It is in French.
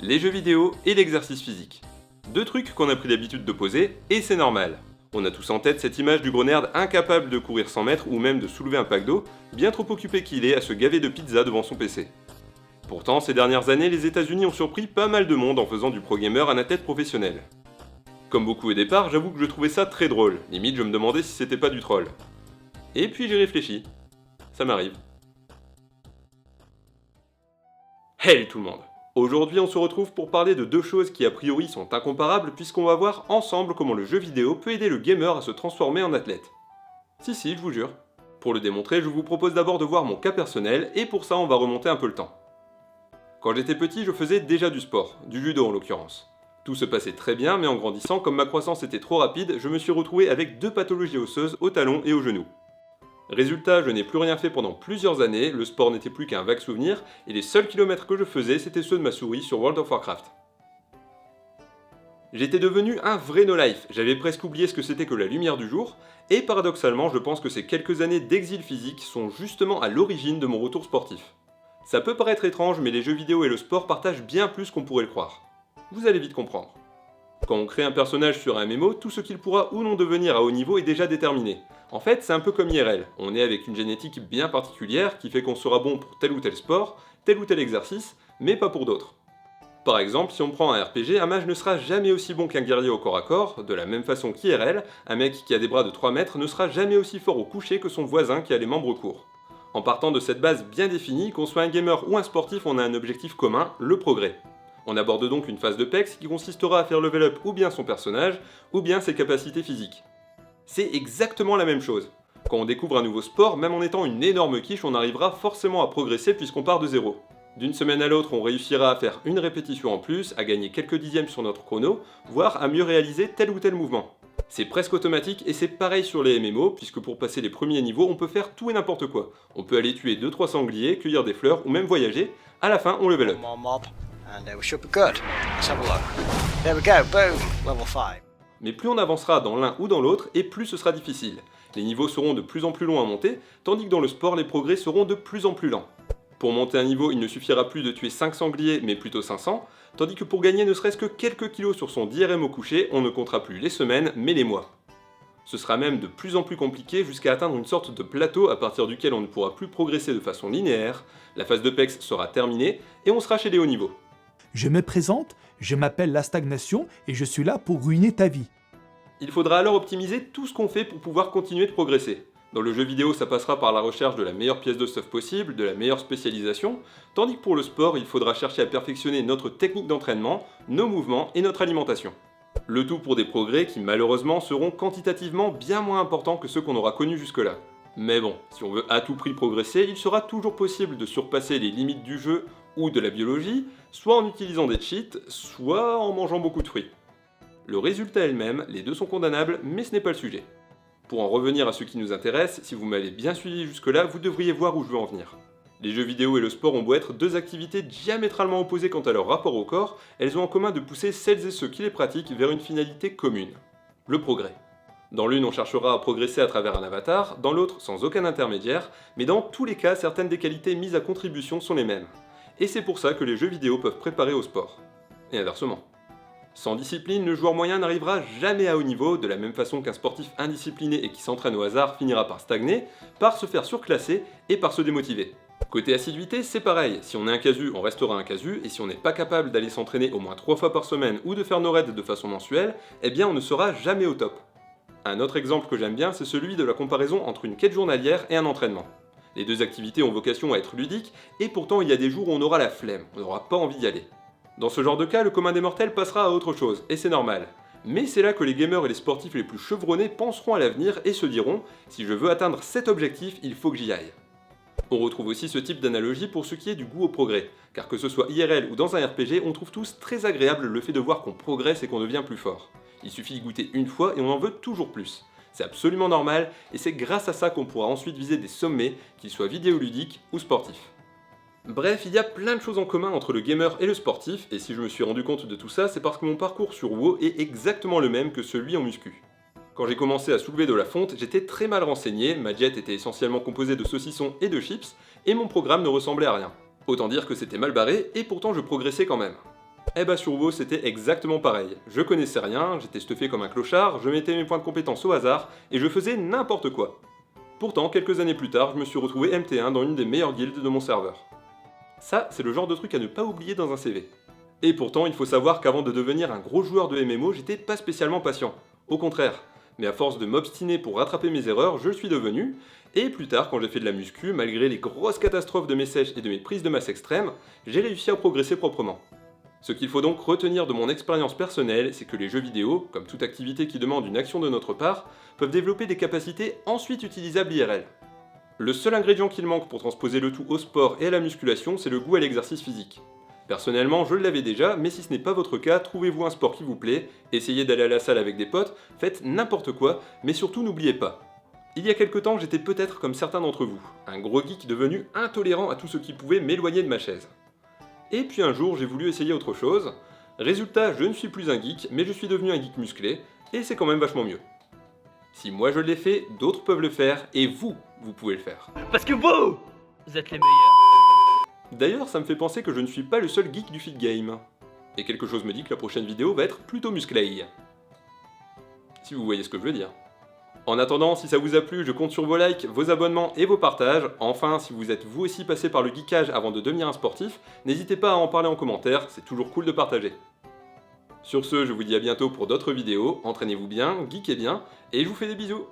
Les jeux vidéo et l'exercice physique. Deux trucs qu'on a pris l'habitude d'opposer, et c'est normal. On a tous en tête cette image du gros nerd incapable de courir 100 mètres ou même de soulever un pack d'eau, bien trop occupé qu'il est à se gaver de pizza devant son PC. Pourtant, ces dernières années, les États-Unis ont surpris pas mal de monde en faisant du pro gamer un athlète professionnel. Comme beaucoup au départ, j'avoue que je trouvais ça très drôle, limite je me demandais si c'était pas du troll. Et puis j'ai réfléchi. Ça m'arrive. Hey tout le monde! Aujourd'hui on se retrouve pour parler de deux choses qui a priori sont incomparables puisqu'on va voir ensemble comment le jeu vidéo peut aider le gamer à se transformer en athlète. Si, je vous jure. Pour le démontrer, je vous propose d'abord de voir mon cas personnel et pour ça on va remonter un peu le temps. Quand j'étais petit, je faisais déjà du sport, du judo en l'occurrence. Tout se passait très bien, mais en grandissant, comme ma croissance était trop rapide, je me suis retrouvé avec deux pathologies osseuses au talon et au genou. Résultat, je n'ai plus rien fait pendant plusieurs années, le sport n'était plus qu'un vague souvenir, et les seuls kilomètres que je faisais, c'était ceux de ma souris sur World of Warcraft. J'étais devenu un vrai no-life, j'avais presque oublié ce que c'était que la lumière du jour, et paradoxalement, je pense que ces quelques années d'exil physique sont justement à l'origine de mon retour sportif. Ça peut paraître étrange, mais les jeux vidéo et le sport partagent bien plus qu'on pourrait le croire. Vous allez vite comprendre. Quand on crée un personnage sur un MMO, tout ce qu'il pourra ou non devenir à haut niveau est déjà déterminé. En fait, c'est un peu comme IRL, on est avec une génétique bien particulière qui fait qu'on sera bon pour tel ou tel sport, tel ou tel exercice, mais pas pour d'autres. Par exemple, si on prend un RPG, un mage ne sera jamais aussi bon qu'un guerrier au corps à corps, de la même façon qu'IRL, un mec qui a des bras de 3 mètres ne sera jamais aussi fort au coucher que son voisin qui a les membres courts. En partant de cette base bien définie, qu'on soit un gamer ou un sportif, on a un objectif commun, le progrès. On aborde donc une phase de PEX qui consistera à faire level up ou bien son personnage, ou bien ses capacités physiques. C'est exactement la même chose. Quand on découvre un nouveau sport, même en étant une énorme quiche, on arrivera forcément à progresser puisqu'on part de zéro. D'une semaine à l'autre, on réussira à faire une répétition en plus, à gagner quelques dixièmes sur notre chrono, voire à mieux réaliser tel ou tel mouvement. C'est presque automatique et c'est pareil sur les MMO, puisque pour passer les premiers niveaux, on peut faire tout et n'importe quoi. On peut aller tuer 2-3 sangliers, cueillir des fleurs ou même voyager. À la fin, on level up. And we should be good. Let's have a look. There we go, boom, level 5. Mais plus on avancera dans l'un ou dans l'autre, et plus ce sera difficile. Les niveaux seront de plus en plus longs à monter, tandis que dans le sport, les progrès seront de plus en plus lents. Pour monter un niveau, il ne suffira plus de tuer 5 sangliers, mais plutôt 500, tandis que pour gagner ne serait-ce que quelques kilos sur son d'IRM au coucher, on ne comptera plus les semaines, mais les mois. Ce sera même de plus en plus compliqué jusqu'à atteindre une sorte de plateau à partir duquel on ne pourra plus progresser de façon linéaire, la phase de PEX sera terminée, et on sera chez les hauts niveaux. Je me présente, je m'appelle La Stagnation et je suis là pour ruiner ta vie. Il faudra alors optimiser tout ce qu'on fait pour pouvoir continuer de progresser. Dans le jeu vidéo, ça passera par la recherche de la meilleure pièce de stuff possible, de la meilleure spécialisation, tandis que pour le sport, il faudra chercher à perfectionner notre technique d'entraînement, nos mouvements et notre alimentation. Le tout pour des progrès qui malheureusement seront quantitativement bien moins importants que ceux qu'on aura connus jusque-là. Mais bon, si on veut à tout prix progresser, il sera toujours possible de surpasser les limites du jeu ou de la biologie, soit en utilisant des cheats, soit en mangeant beaucoup de fruits. Le résultat est le même, les deux sont condamnables, mais ce n'est pas le sujet. Pour en revenir à ce qui nous intéresse, si vous m'avez bien suivi jusque-là, vous devriez voir où je veux en venir. Les jeux vidéo et le sport ont beau être deux activités diamétralement opposées quant à leur rapport au corps, elles ont en commun de pousser celles et ceux qui les pratiquent vers une finalité commune, le progrès. Dans l'une, on cherchera à progresser à travers un avatar, dans l'autre, sans aucun intermédiaire, mais dans tous les cas, certaines des qualités mises à contribution sont les mêmes. Et c'est pour ça que les jeux vidéo peuvent préparer au sport. Et inversement. Sans discipline, le joueur moyen n'arrivera jamais à haut niveau, de la même façon qu'un sportif indiscipliné et qui s'entraîne au hasard finira par stagner, par se faire surclasser et par se démotiver. Côté assiduité, c'est pareil, si on est un casu, on restera un casu, et si on n'est pas capable d'aller s'entraîner au moins 3 fois par semaine ou de faire nos raids de façon mensuelle, eh bien on ne sera jamais au top. Un autre exemple que j'aime bien, c'est celui de la comparaison entre une quête journalière et un entraînement. Les deux activités ont vocation à être ludiques, et pourtant il y a des jours où on aura la flemme, on n'aura pas envie d'y aller. Dans ce genre de cas, le commun des mortels passera à autre chose, et c'est normal. Mais c'est là que les gamers et les sportifs les plus chevronnés penseront à l'avenir et se diront « si je veux atteindre cet objectif, il faut que j'y aille ». On retrouve aussi ce type d'analogie pour ce qui est du goût au progrès, car que ce soit IRL ou dans un RPG, on trouve tous très agréable le fait de voir qu'on progresse et qu'on devient plus fort. Il suffit d'y goûter une fois et on en veut toujours plus. C'est absolument normal, et c'est grâce à ça qu'on pourra ensuite viser des sommets, qu'ils soient vidéoludiques ou sportifs. Bref, il y a plein de choses en commun entre le gamer et le sportif, et si je me suis rendu compte de tout ça, c'est parce que mon parcours sur WoW est exactement le même que celui en muscu. Quand j'ai commencé à soulever de la fonte, j'étais très mal renseigné, ma diète était essentiellement composée de saucissons et de chips, et mon programme ne ressemblait à rien. Autant dire que c'était mal barré, et pourtant je progressais quand même. Eh bah sur WoW c'était exactement pareil. Je connaissais rien, j'étais stuffé comme un clochard, je mettais mes points de compétence au hasard, et je faisais n'importe quoi. Pourtant, quelques années plus tard, je me suis retrouvé MT1 dans une des meilleures guildes de mon serveur. Ça, c'est le genre de truc à ne pas oublier dans un CV. Et pourtant, il faut savoir qu'avant de devenir un gros joueur de MMO, j'étais pas spécialement patient. Au contraire. Mais à force de m'obstiner pour rattraper mes erreurs, je le suis devenu, et plus tard, quand j'ai fait de la muscu, malgré les grosses catastrophes de mes sèches et de mes prises de masse extrêmes, j'ai réussi à progresser proprement. Ce qu'il faut donc retenir de mon expérience personnelle, c'est que les jeux vidéo, comme toute activité qui demande une action de notre part, peuvent développer des capacités ensuite utilisables IRL. Le seul ingrédient qu'il manque pour transposer le tout au sport et à la musculation, c'est le goût à l'exercice physique. Personnellement, je l'avais déjà, mais si ce n'est pas votre cas, trouvez-vous un sport qui vous plaît, essayez d'aller à la salle avec des potes, faites n'importe quoi, mais surtout n'oubliez pas. Il y a quelque temps, j'étais peut-être comme certains d'entre vous, un gros geek devenu intolérant à tout ce qui pouvait m'éloigner de ma chaise. Et puis un jour, j'ai voulu essayer autre chose. Résultat, je ne suis plus un geek, mais je suis devenu un geek musclé, et c'est quand même vachement mieux. Si moi je l'ai fait, d'autres peuvent le faire, et vous pouvez le faire. Parce que vous êtes les meilleurs. D'ailleurs, ça me fait penser que je ne suis pas le seul geek du feed game. Et quelque chose me dit que la prochaine vidéo va être plutôt musclée. Si vous voyez ce que je veux dire. En attendant, si ça vous a plu, je compte sur vos likes, vos abonnements et vos partages. Enfin, si vous êtes vous aussi passé par le geekage avant de devenir un sportif, n'hésitez pas à en parler en commentaire, c'est toujours cool de partager. Sur ce, je vous dis à bientôt pour d'autres vidéos, entraînez-vous bien, geekez bien, et je vous fais des bisous.